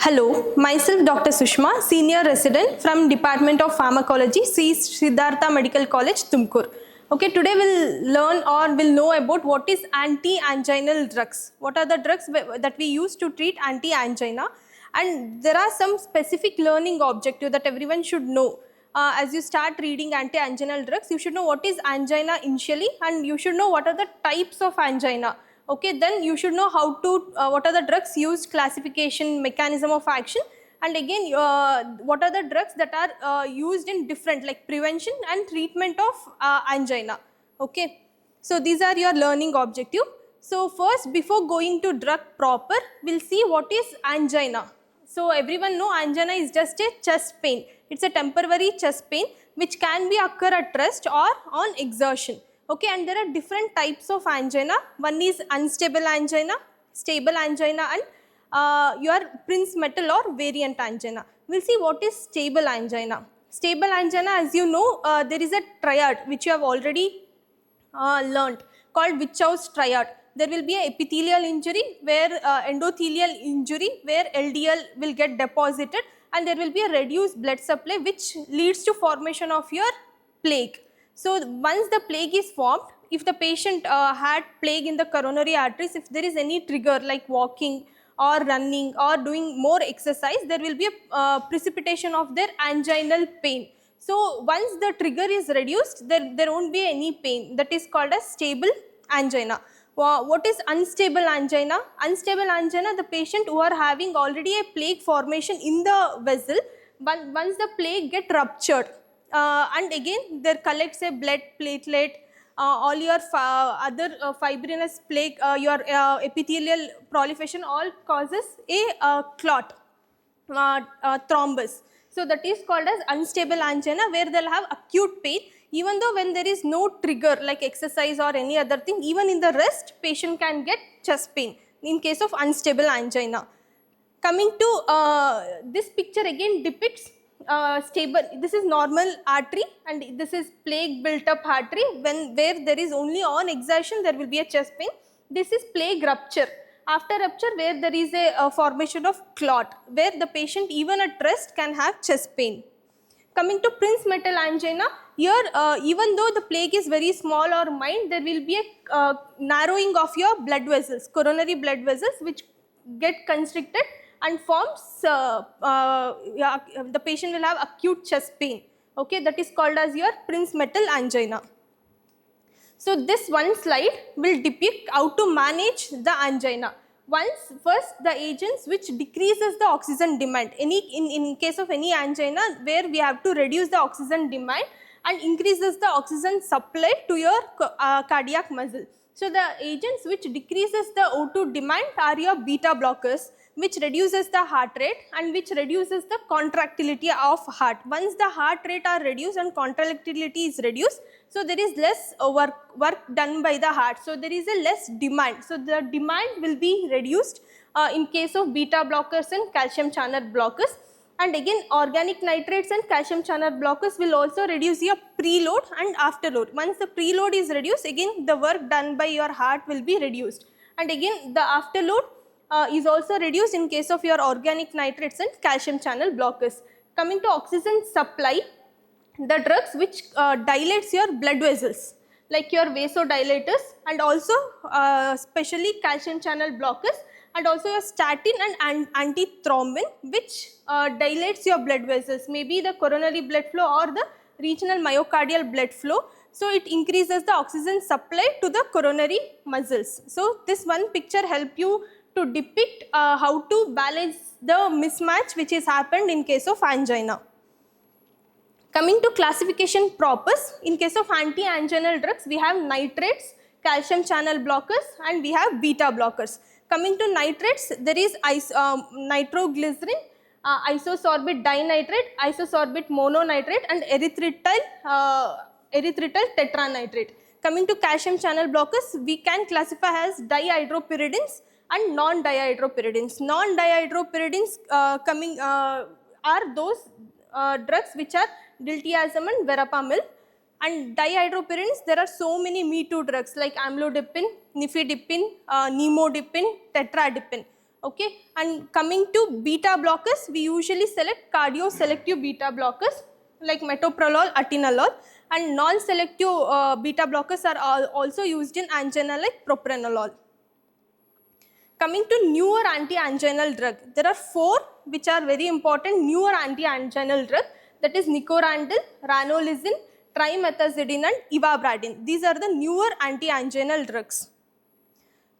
Hello, myself Dr. Sushma, Senior Resident from Department of Pharmacology, C. Siddhartha Medical College, Tumkur. Okay, today we'll learn or we'll know about what is anti-anginal drugs. What are the drugs that we use to treat anti-angina? And there are some specific learning objectives that everyone should know. As you start reading anti-anginal drugs, you should know what is angina initially, and you should know what are the types of angina. Okay, then you should know how to what are the drugs used, classification, mechanism of action, and again what are the drugs that are used in different, like prevention and treatment of angina. Okay, so these are your learning objective. So first, before going to drug proper, we'll see what is angina. So everyone know angina is just a chest pain. It's a temporary chest pain which can be occur at rest or on exertion. Okay, and there are different types of angina. One is unstable angina, stable angina, and your Prinzmetal or variant angina. We'll see what is stable angina. Stable angina, as you know, there is a triad which you have already learnt called Wichow's triad. There will be an epithelial injury where endothelial injury where LDL will get deposited, and there will be a reduced blood supply which leads to formation of your plaque. So once the plaque is formed, if the patient had plaque in the coronary arteries, if there is any trigger like walking or running or doing more exercise, there will be a precipitation of their anginal pain. So once the trigger is reduced, there won't be any pain. That is called as stable angina. What is unstable angina? Unstable angina, the patient who are having already a plaque formation in the vessel, once the plaque get ruptured, and again there collects a blood platelet, all your other fibrinous plaque, your epithelial proliferation all causes a clot, thrombus. So that is called as unstable angina, where they'll have acute pain even though when there is no trigger like exercise or any other thing. Even in the rest, patient can get chest pain in case of unstable angina. Coming to this picture again depicts stable, this is normal artery and this is plaque built up artery. Where there is only on exertion there will be a chest pain. This is plaque rupture. After rupture, where there is a formation of clot, where the patient even at rest can have chest pain. Coming to Prinzmetal angina, here even though the plaque is very small or mild, there will be a narrowing of your blood vessels, coronary blood vessels, which get constricted and forms, the patient will have acute chest pain. Okay, that is called as your Prinzmetal angina. So this one slide will depict how to manage the angina. First, the agents which decreases the oxygen demand. In case of any angina, where we have to reduce the oxygen demand and increases the oxygen supply to your cardiac muscle. So the agents which decreases the O2 demand are your beta blockers, which reduces the heart rate and which reduces the contractility of heart. Once the heart rate are reduced and contractility is reduced, so there is less work done by the heart. So there is a less demand. So the demand will be reduced in case of beta blockers and calcium channel blockers. And again, organic nitrates and calcium channel blockers will also reduce your preload and afterload. Once the preload is reduced, again the work done by your heart will be reduced. And again the afterload is also reduced in case of your organic nitrates and calcium channel blockers. Coming to oxygen supply, the drugs which dilates your blood vessels like your vasodilators and also especially calcium channel blockers, and also your statin and antithrombin, which dilates your blood vessels, maybe the coronary blood flow or the regional myocardial blood flow. So it increases the oxygen supply to the coronary muscles. So this one picture help you to depict how to balance the mismatch which is happened in case of angina. Coming to classification purpose, in case of anti-anginal drugs, we have nitrates, calcium channel blockers, and we have beta blockers. Coming to nitrates, there is nitroglycerin, isosorbate dinitrate, isosorbate mononitrate, and erythritol tetranitrate. Coming to calcium channel blockers, we can classify as dihydropyridines and non-dihydropyridines. Non-dihydropyridines are those drugs which are diltiazem and verapamil. And dihydropyridines, there are so many me too drugs like amlodipine, nifedipine, nimodipine, tetradipine. Okay, and coming to beta blockers, we usually select cardio-selective beta blockers like metoprolol, atenolol, and non-selective beta blockers are also used in angina like propranolol. Coming to newer anti-anginal drug, there are 4 which are very important newer anti-anginal drug, that is nicorandil, ranolizine, trimethazidine and ivabradine. These are the newer anti-anginal drugs.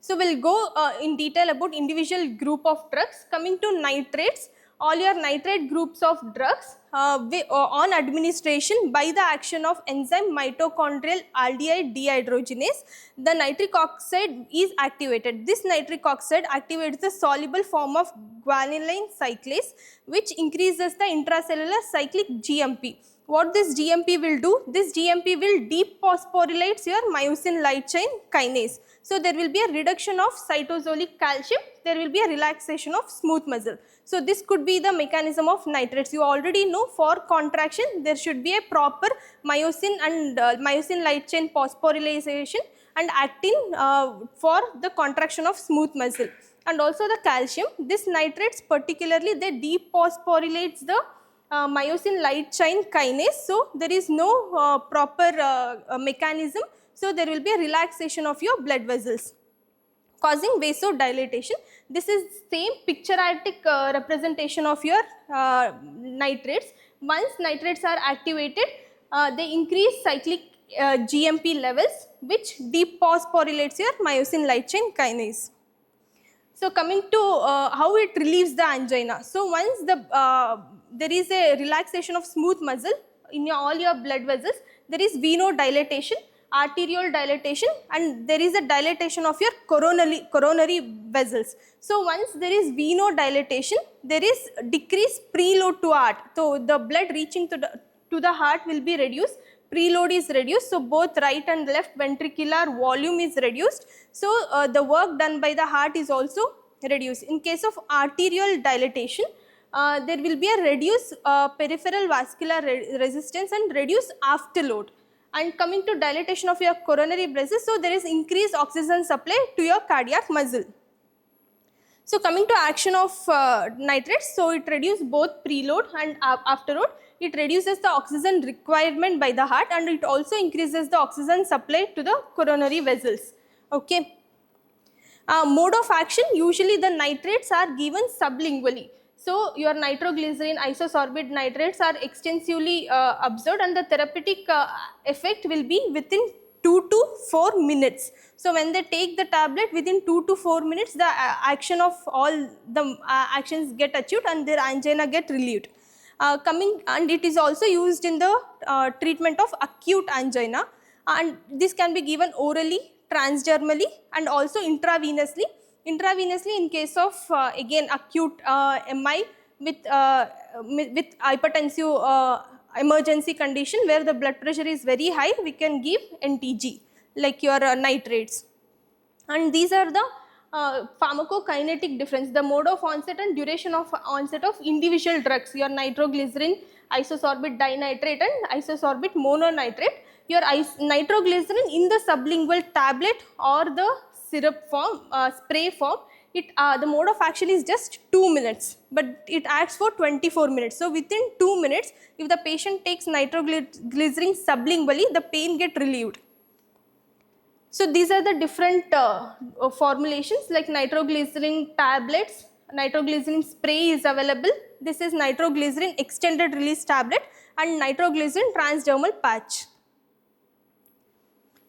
So we'll go in detail about individual group of drugs. Coming to nitrates, all your nitrate groups of drugs on administration by the action of enzyme mitochondrial aldehyde dehydrogenase, the nitric oxide is activated. This nitric oxide activates the soluble form of guanylate cyclase, which increases the intracellular cyclic GMP. What this GMP will do? This GMP will dephosphorylates your myosin light chain kinase. So there will be a reduction of cytosolic calcium, there will be a relaxation of smooth muscle. So this could be the mechanism of nitrates. You already know for contraction there should be a proper myosin and myosin light chain phosphorylation and actin for the contraction of smooth muscle. And also the calcium, this nitrates particularly they dephosphorylates the myosin light chain kinase. So there is no proper mechanism. So there will be a relaxation of your blood vessels, causing vasodilatation. This is same picturatic representation of your nitrates. Once nitrates are activated, they increase cyclic GMP levels, which dephosphorylates your myosin light chain kinase. So coming to how it relieves the angina. So once there is a relaxation of smooth muscle in all your blood vessels, there is venodilatation, arterial dilatation, and there is a dilatation of your coronary vessels. So once there is venodilatation, there is decreased preload to heart. So the blood reaching to the heart will be reduced, preload is reduced, so both right and left ventricular volume is reduced. So the work done by the heart is also reduced. In case of arterial dilatation, there will be a reduced peripheral vascular resistance and reduced afterload. And coming to dilatation of your coronary vessels, so there is increased oxygen supply to your cardiac muscle. So coming to action of nitrates, so it reduces both preload and afterload. It reduces the oxygen requirement by the heart and it also increases the oxygen supply to the coronary vessels. Okay. Mode of action, usually the nitrates are given sublingually. So your nitroglycerin isosorbate nitrates are extensively observed and the therapeutic effect will be within 2 to 4 minutes. So when they take the tablet, within 2 to 4 minutes the action of all the actions get achieved and their angina get relieved. And it is also used in the treatment of acute angina, and this can be given orally, transdermally and also intravenously. Intravenously in case of again acute MI with hypertensive emergency condition where the blood pressure is very high, we can give NTG like your nitrates. And these are the pharmacokinetic difference, the mode of onset and duration of onset of individual drugs, your nitroglycerin isosorbate dinitrate and isosorbate mononitrate. Your nitroglycerin in the sublingual tablet or the syrup form, spray form, the mode of action is just 2 minutes, but it acts for 24 minutes. So within 2 minutes, if the patient takes nitroglycerin sublingually, the pain get relieved. So these are the different formulations like nitroglycerin tablets, nitroglycerin spray is available. This is nitroglycerin extended release tablet and nitroglycerin transdermal patch.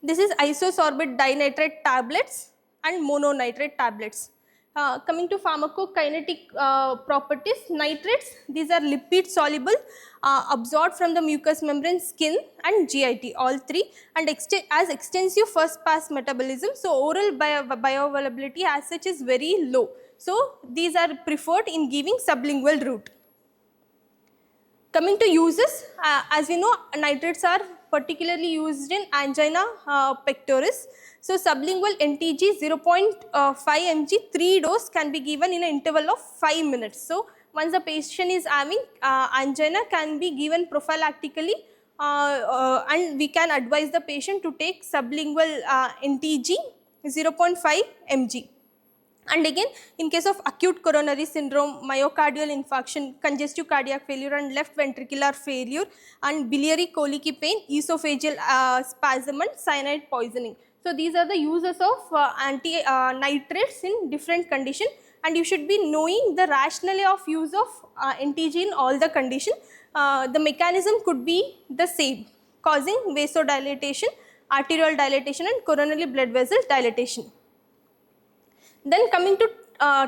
This is isosorbate dinitrate tablets and mononitrate tablets. Coming to pharmacokinetic properties, nitrates, these are lipid soluble, absorbed from the mucous membrane, skin and GIT, all three, and as extensive first pass metabolism. So oral bioavailability as such is very low. So these are preferred in giving sublingual route. Coming to uses, as we know, nitrates are particularly used in angina pectoris. So sublingual NTG 0.5 mg 3 dose can be given in an interval of 5 minutes. So once the patient is having angina, can be given prophylactically and we can advise the patient to take sublingual NTG 0.5 mg. And again, in case of acute coronary syndrome, myocardial infarction, congestive cardiac failure and left ventricular failure, and biliary colicky pain, esophageal spasm and cyanide poisoning. So these are the uses of anti-nitrates in different conditions, and you should be knowing the rationale of use of NTG in all the conditions. The mechanism could be the same, causing vasodilatation, arterial dilatation and coronary blood vessel dilatation. Then coming to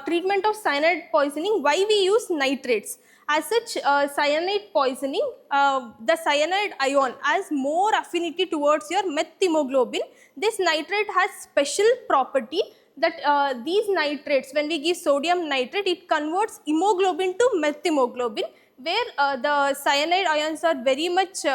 treatment of cyanide poisoning, why we use nitrates? As such, cyanide poisoning, the cyanide ion has more affinity towards your methemoglobin. This nitrate has special property that these nitrates, when we give sodium nitrate, it converts hemoglobin to methemoglobin, where the cyanide ions are very much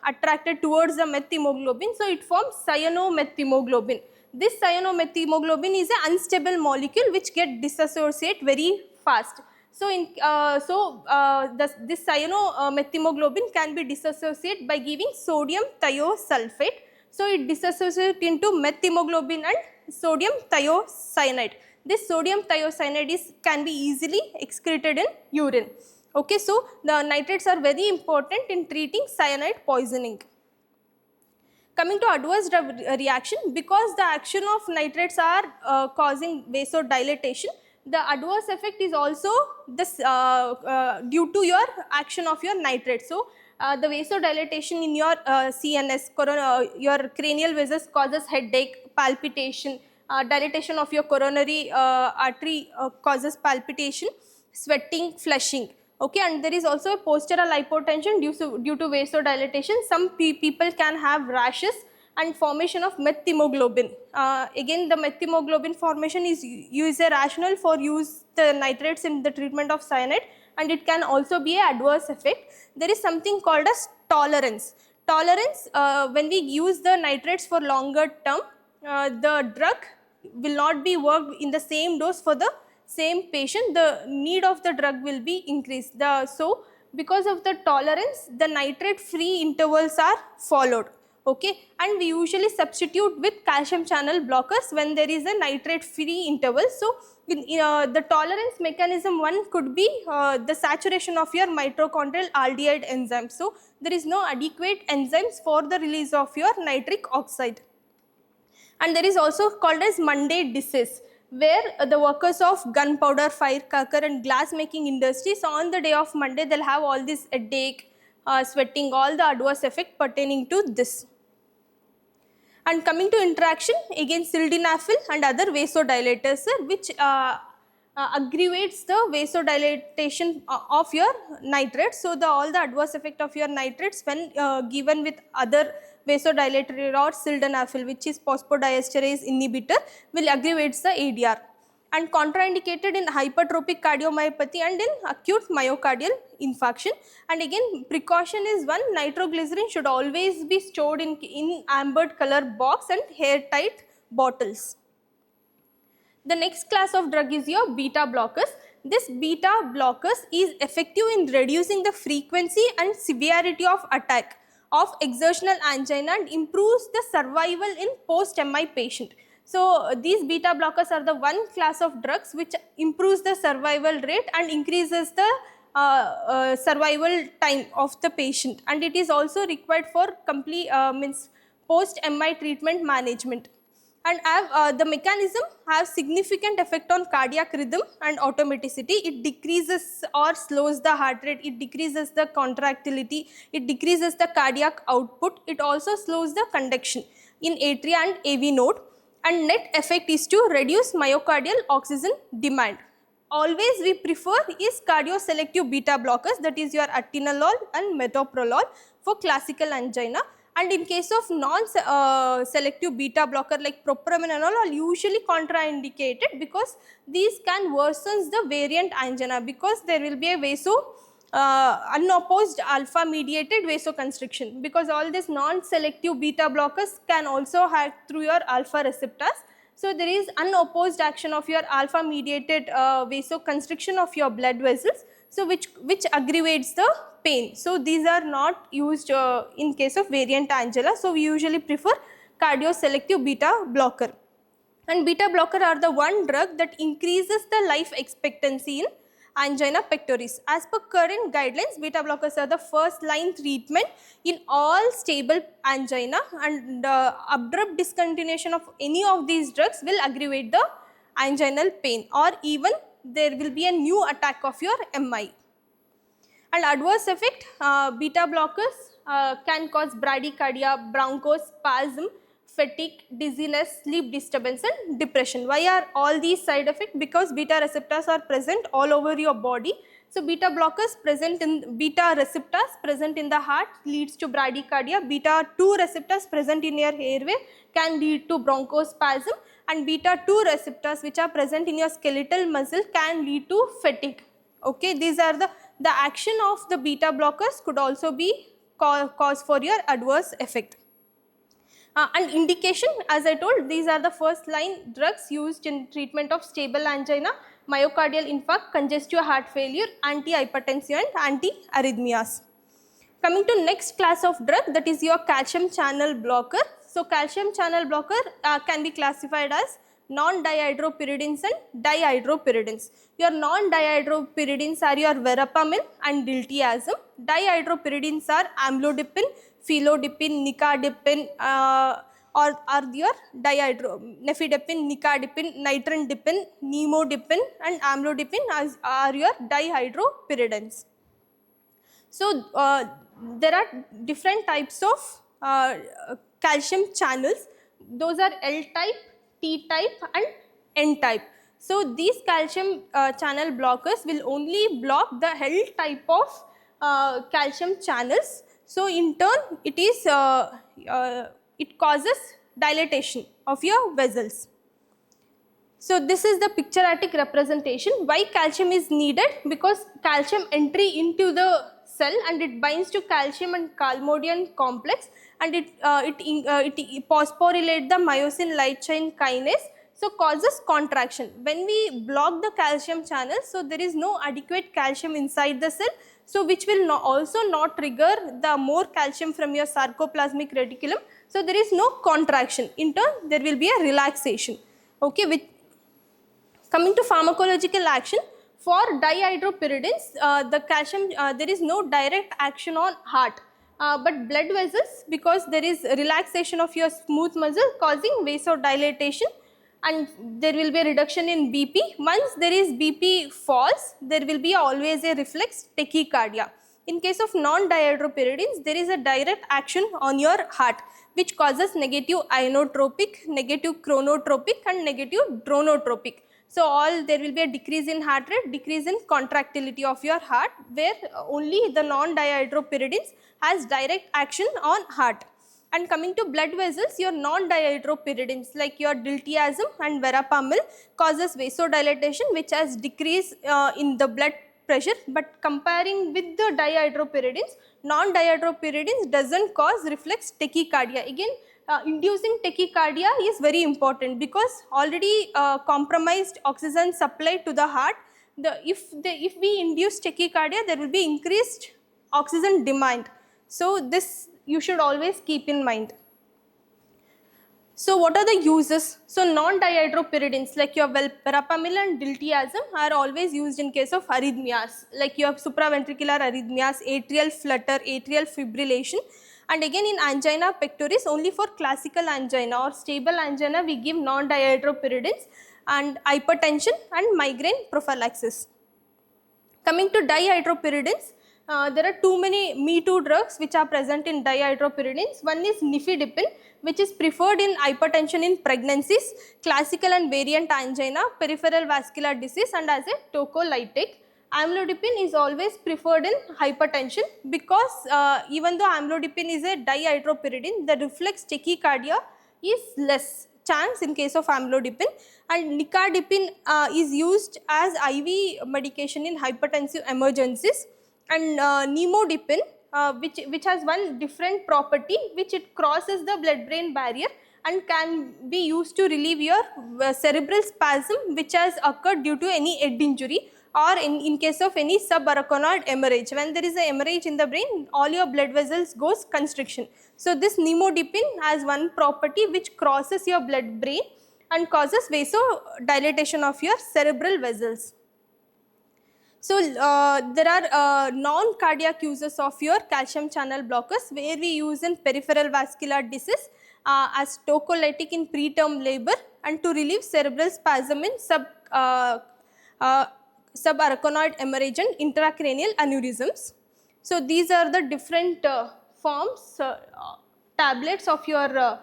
attracted towards the methemoglobin, so it forms cyanomethemoglobin. This cyanomethemoglobin is an unstable molecule which get dissociate very fast. So, this cyanomethemoglobin can be dissociated by giving sodium thiosulfate. So, it dissociates into methemoglobin and sodium thiocyanide. This sodium thiocyanide can be easily excreted in urine. Okay, so the nitrates are very important in treating cyanide poisoning. Coming to adverse reaction, because the action of nitrates are causing vasodilatation, the adverse effect is also this due to your action of your nitrates. So, the vasodilatation in your CNS, your cranial vessels causes headache, palpitation, dilatation of your coronary artery causes palpitation, sweating, flushing. Okay, and there is also a postural hypotension due to vasodilatation. Some people can have rashes and formation of methemoglobin. Again, the methemoglobin formation is a rationale for use the nitrates in the treatment of cyanide, and it can also be an adverse effect. There is something called as tolerance. Tolerance, when we use the nitrates for longer term, the drug will not be worked in the same dose for the same patient, the need of the drug will be increased. So, because of the tolerance, the nitrate free intervals are followed. Okay, and we usually substitute with calcium channel blockers when there is a nitrate free interval. So, the tolerance mechanism one could be the saturation of your mitochondrial aldehyde enzyme. So, there is no adequate enzymes for the release of your nitric oxide. And there is also called as Monday disease, where the workers of gunpowder, firecracker and glass making industries on the day of Monday, they will have all this headache, sweating, all the adverse effect pertaining to this. And coming to interaction, again sildenafil and other vasodilators, which aggravates the vasodilatation of your nitrates. So, all the adverse effect of your nitrates when given with other vasodilator or sildenafil, which is phosphodiesterase inhibitor, will aggravates the ADR, and contraindicated in hypertrophic cardiomyopathy and in acute myocardial infarction. And again, precaution is one, nitroglycerin should always be stored in amber color box and airtight bottles. The next class of drug is your beta blockers. This beta blockers is effective in reducing the frequency and severity of attack of exertional angina and improves the survival in post-MI patient. So, these beta blockers are the one class of drugs which improves the survival rate and increases the survival time of the patient, and it is also required for complete post-MI treatment management. And the mechanism has significant effect on cardiac rhythm and automaticity. It decreases or slows the heart rate, it decreases the contractility, it decreases the cardiac output, it also slows the conduction in atria and AV node, and net effect is to reduce myocardial oxygen demand. Always we prefer is cardioselective beta blockers, that is your atenolol and metoprolol for classical angina. And in case of non-selective beta blocker like propranolol are usually contraindicated because these can worsen the variant angina, because there will be a unopposed alpha mediated vasoconstriction, because all these non-selective beta blockers can also hack through your alpha receptors. So, there is unopposed action of your alpha mediated vasoconstriction of your blood vessels, so which aggravates the pain. So, these are not used in case of variant angina. So, we usually prefer cardioselective beta blocker. And beta blocker are the one drug that increases the life expectancy in angina pectoris. As per current guidelines, beta blockers are the first line treatment in all stable angina, and abrupt discontinuation of any of these drugs will aggravate the anginal pain, or even there will be a new attack of your MI. And adverse effect, beta blockers can cause bradycardia, bronchospasm, fatigue, dizziness, sleep disturbance and depression. Why are all these side effects? Because beta receptors are present all over your body. So beta blockers present in beta receptors present in the heart leads to bradycardia. Beta 2 receptors present in your airway can lead to bronchospasm, and beta 2 receptors which are present in your skeletal muscle can lead to fatigue. Okay, these are the action of the beta blockers could also be cause for your adverse effect. And indication, as I told, these are the first line drugs used in treatment of stable angina, myocardial infarct, congestive heart failure, antihypertensive and anti-arrhythmias. Coming to next class of drug, that is your calcium channel blocker. So calcium channel blocker can be classified as non-dihydropyridines and dihydropyridines. Your non-dihydropyridines are your verapamil and diltiazem. Dihydropyridines are amlodipine, felodipine, nicardipine, or are your nifedipine, nicardipine, nitrandipine, nimodipine and amlodipine are your dihydropyridines. So there are different types of calcium channels. Those are L type, T type and N type. So these calcium channel blockers will only block the L type of calcium channels. So in turn it causes dilatation of your vessels. So this is the picturatic representation. Why calcium is needed? Because calcium entry into the cell and it binds to calcium and calmodium complex, and it phosphorylate the myosin light chain kinase, so causes contraction. When we block the calcium channel, so there is no adequate calcium inside the cell, so which will also not trigger the more calcium from your sarcoplasmic reticulum. So there is no contraction. In turn, there will be a relaxation. Okay, with coming to pharmacological action, for dihydropyridines, the calcium, there is no direct action on heart, but blood vessels, because there is relaxation of your smooth muscle causing vasodilatation, and there will be a reduction in BP. Once there is BP falls, there will be always a reflex tachycardia. In case of non-dihydropyridines, there is a direct action on your heart which causes negative inotropic, negative chronotropic and negative dronotropic. So there will be a decrease in heart rate, decrease in contractility of your heart, where only the non-dihydropyridines has direct action on heart. And coming to blood vessels, your non-dihydropyridines like your diltiazem and verapamil causes vasodilatation, which has decrease in the blood pressure, but comparing with the dihydropyridines, non-dihydropyridines doesn't cause reflex tachycardia. Again, inducing tachycardia is very important, because already compromised oxygen supply to the heart. If we induce tachycardia, there will be increased oxygen demand. So this you should always keep in mind. So what are the uses? So non-dihydropyridines like your verapamil and diltiazem are always used in case of arrhythmias, like your supraventricular arrhythmias, atrial flutter, atrial fibrillation. And again in angina pectoris, only for classical angina or stable angina we give non-dihydropyridines, and hypertension and migraine prophylaxis. Coming to dihydropyridines, there are too many Me Too drugs which are present in dihydropyridines. One is nifedipine, which is preferred in hypertension in pregnancies, classical and variant angina, peripheral vascular disease and as a tocolytic. Amlodipine is always preferred in hypertension, because even though amlodipine is a dihydropyridine, the reflex tachycardia is less chance in case of amlodipine, and nicardipine is used as IV medication in hypertensive emergencies, and nimodipine which has one different property, which it crosses the blood brain barrier and can be used to relieve your cerebral spasm which has occurred due to any head injury, or in case of any subarachnoid hemorrhage. When there is a hemorrhage in the brain, all your blood vessels goes constriction. So this nimodipine has one property which crosses your blood brain and causes vasodilatation of your cerebral vessels. So there are non-cardiac uses of your calcium channel blockers where we use in peripheral vascular disease as tocolytic in preterm labor and to relieve cerebral spasm in uh, subarachnoid hemorrhage and intracranial aneurysms. So these are the different forms, tablets of your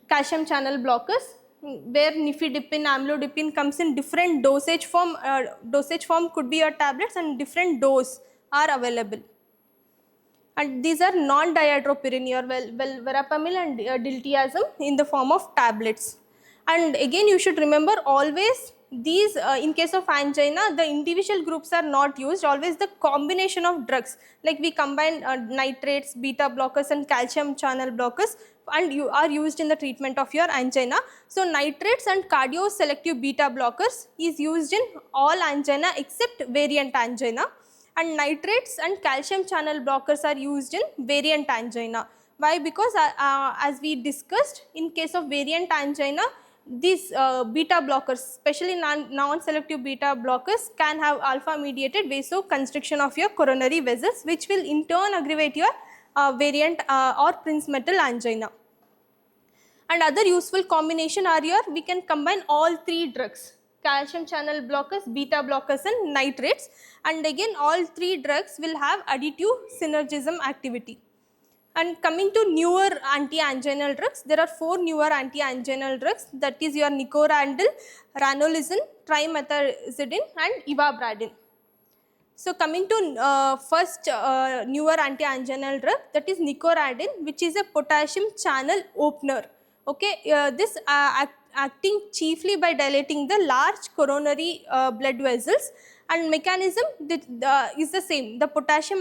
calcium channel blockers, where nifedipine, amlodipine comes in different dosage form. Dosage form could be your tablets and different dose are available. And these are non-dihydropyrin, verapamil and diltiazem in the form of tablets. And again, you should remember always these, in case of angina, the individual groups are not used, always the combination of drugs, like we combine nitrates, beta blockers and calcium channel blockers, and you are used in the treatment of your angina. So nitrates and cardioselective beta blockers is used in all angina except variant angina, and nitrates and calcium channel blockers are used in variant angina. Why? Because as we discussed, in case of variant angina, these beta blockers, especially non-selective beta blockers, can have alpha mediated vasoconstriction of your coronary vessels, which will in turn aggravate your variant or Prinzmetal angina. And other useful combination are your, we can combine all three drugs, calcium channel blockers, beta blockers and nitrates, and again all three drugs will have additive synergism activity. And coming to newer anti-anginal drugs, there are 4 newer anti-anginal drugs, that is your nicorandil, ranolizine, trimethazidine and ivabradine. So coming to first newer anti-anginal drug, that is nicorandil, which is a potassium channel opener. Okay, this acting chiefly by dilating the large coronary blood vessels, and mechanism is the same. The potassium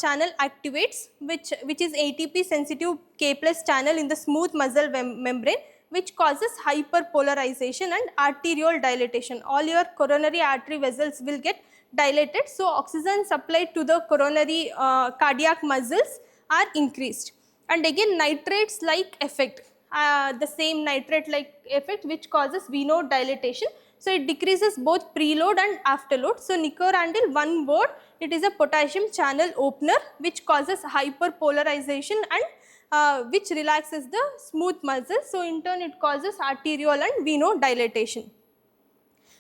channel activates, which is ATP sensitive K plus channel in the smooth muscle membrane, which causes hyperpolarization and arterial dilatation. All your coronary artery vessels will get dilated, so oxygen supply to the coronary cardiac muscles are increased. And again nitrates like effect, the same nitrate like effect which causes venodilatation. So it decreases both preload and afterload. So nicorandil, one word, it is a potassium channel opener which causes hyperpolarization and which relaxes the smooth muscles. So in turn it causes arterial and venodilatation.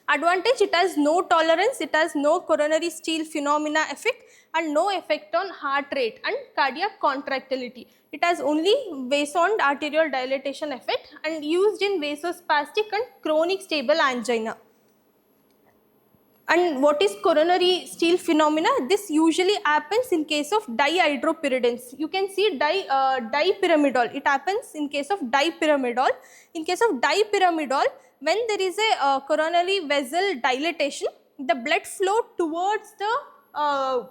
Advantage, it has no tolerance, it has no coronary steal phenomena effect and no effect on heart rate and cardiac contractility. It has only vaso and arterial dilatation effect and used in vasospastic and chronic stable angina. And what is coronary steal phenomena? This usually happens in case of dihydropyridines. You can see dipyramidol. It happens in case of dipyramidol. In case of dipyramidol, when there is a coronary vessel dilatation, the blood flow towards the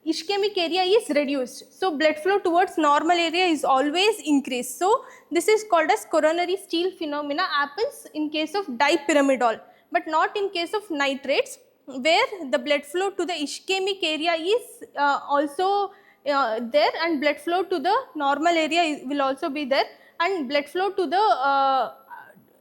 ischemic area is reduced. So blood flow towards normal area is always increased. So this is called as coronary steal phenomena, happens in case of dipyramidol, but not in case of nitrates, where the blood flow to the ischemic area is also there, and blood flow to the normal area will also be there, and blood flow to the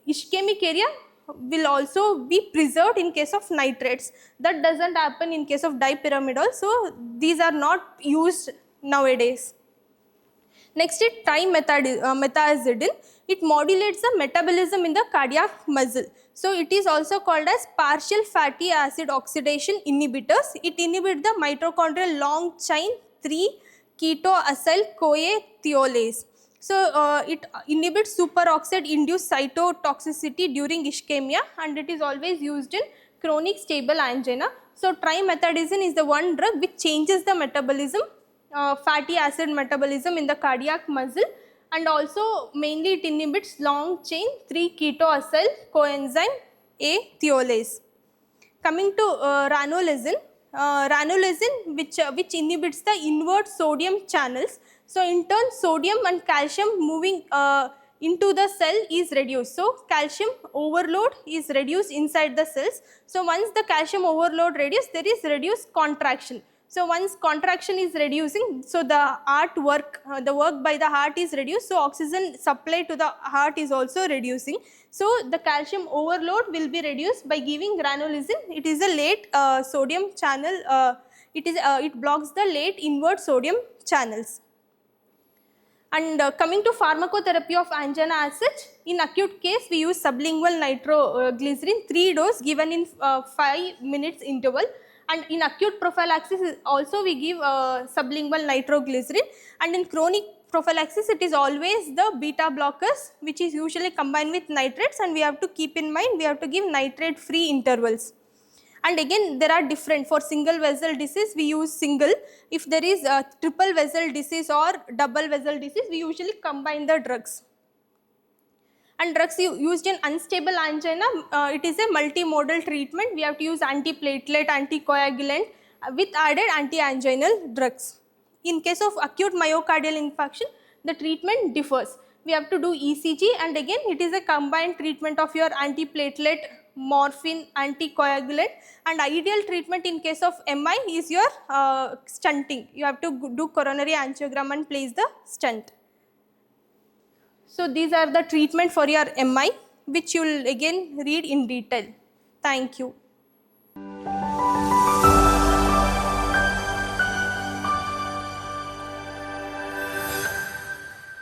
ischemic area will also be preserved in case of nitrates. That does not happen in case of dipyramidol, so these are not used nowadays. Next is trimethazidine. It modulates the metabolism in the cardiac muscle. So it is also called as partial fatty acid oxidation inhibitors. It inhibits the mitochondrial long chain 3 ketoacyl CoA thiolase. So it inhibits superoxide induced cytotoxicity during ischemia, and it is always used in chronic stable angina. So trimethazidine is the one drug which changes the metabolism, fatty acid metabolism in the cardiac muscle, and also mainly it inhibits long chain 3 ketoacyl coenzyme A thiolase. Coming to ranolizine, which inhibits the invert sodium channels. So in turn sodium and calcium moving into the cell is reduced. So calcium overload is reduced inside the cells. So once the calcium overload reduces, there is reduced contraction. So once contraction is reducing, so the the work by the heart is reduced, so oxygen supply to the heart is also reducing. So the calcium overload will be reduced by giving granulysin. It is a late sodium channel, it blocks the late invert sodium channels. And coming to pharmacotherapy of angina as such, in acute case we use sublingual nitroglycerin 3 dose given in 5 minutes interval, and in acute prophylaxis also we give sublingual nitroglycerin, and in chronic prophylaxis it is always the beta blockers which is usually combined with nitrates, and we have to keep in mind we have to give nitrate free intervals. And again there are different, for single vessel disease we use single, if there is a triple vessel disease or double vessel disease we usually combine the drugs. And drugs used in unstable angina, it is a multimodal treatment, we have to use antiplatelet, anticoagulant with added anti-anginal drugs. In case of acute myocardial infarction, the treatment differs. We have to do ECG, and again it is a combined treatment of your antiplatelet, morphine, anticoagulant, and ideal treatment in case of MI is your stenting. You have to do coronary angiogram and place the stent. So these are the treatment for your MI, which you will again read in detail. Thank you.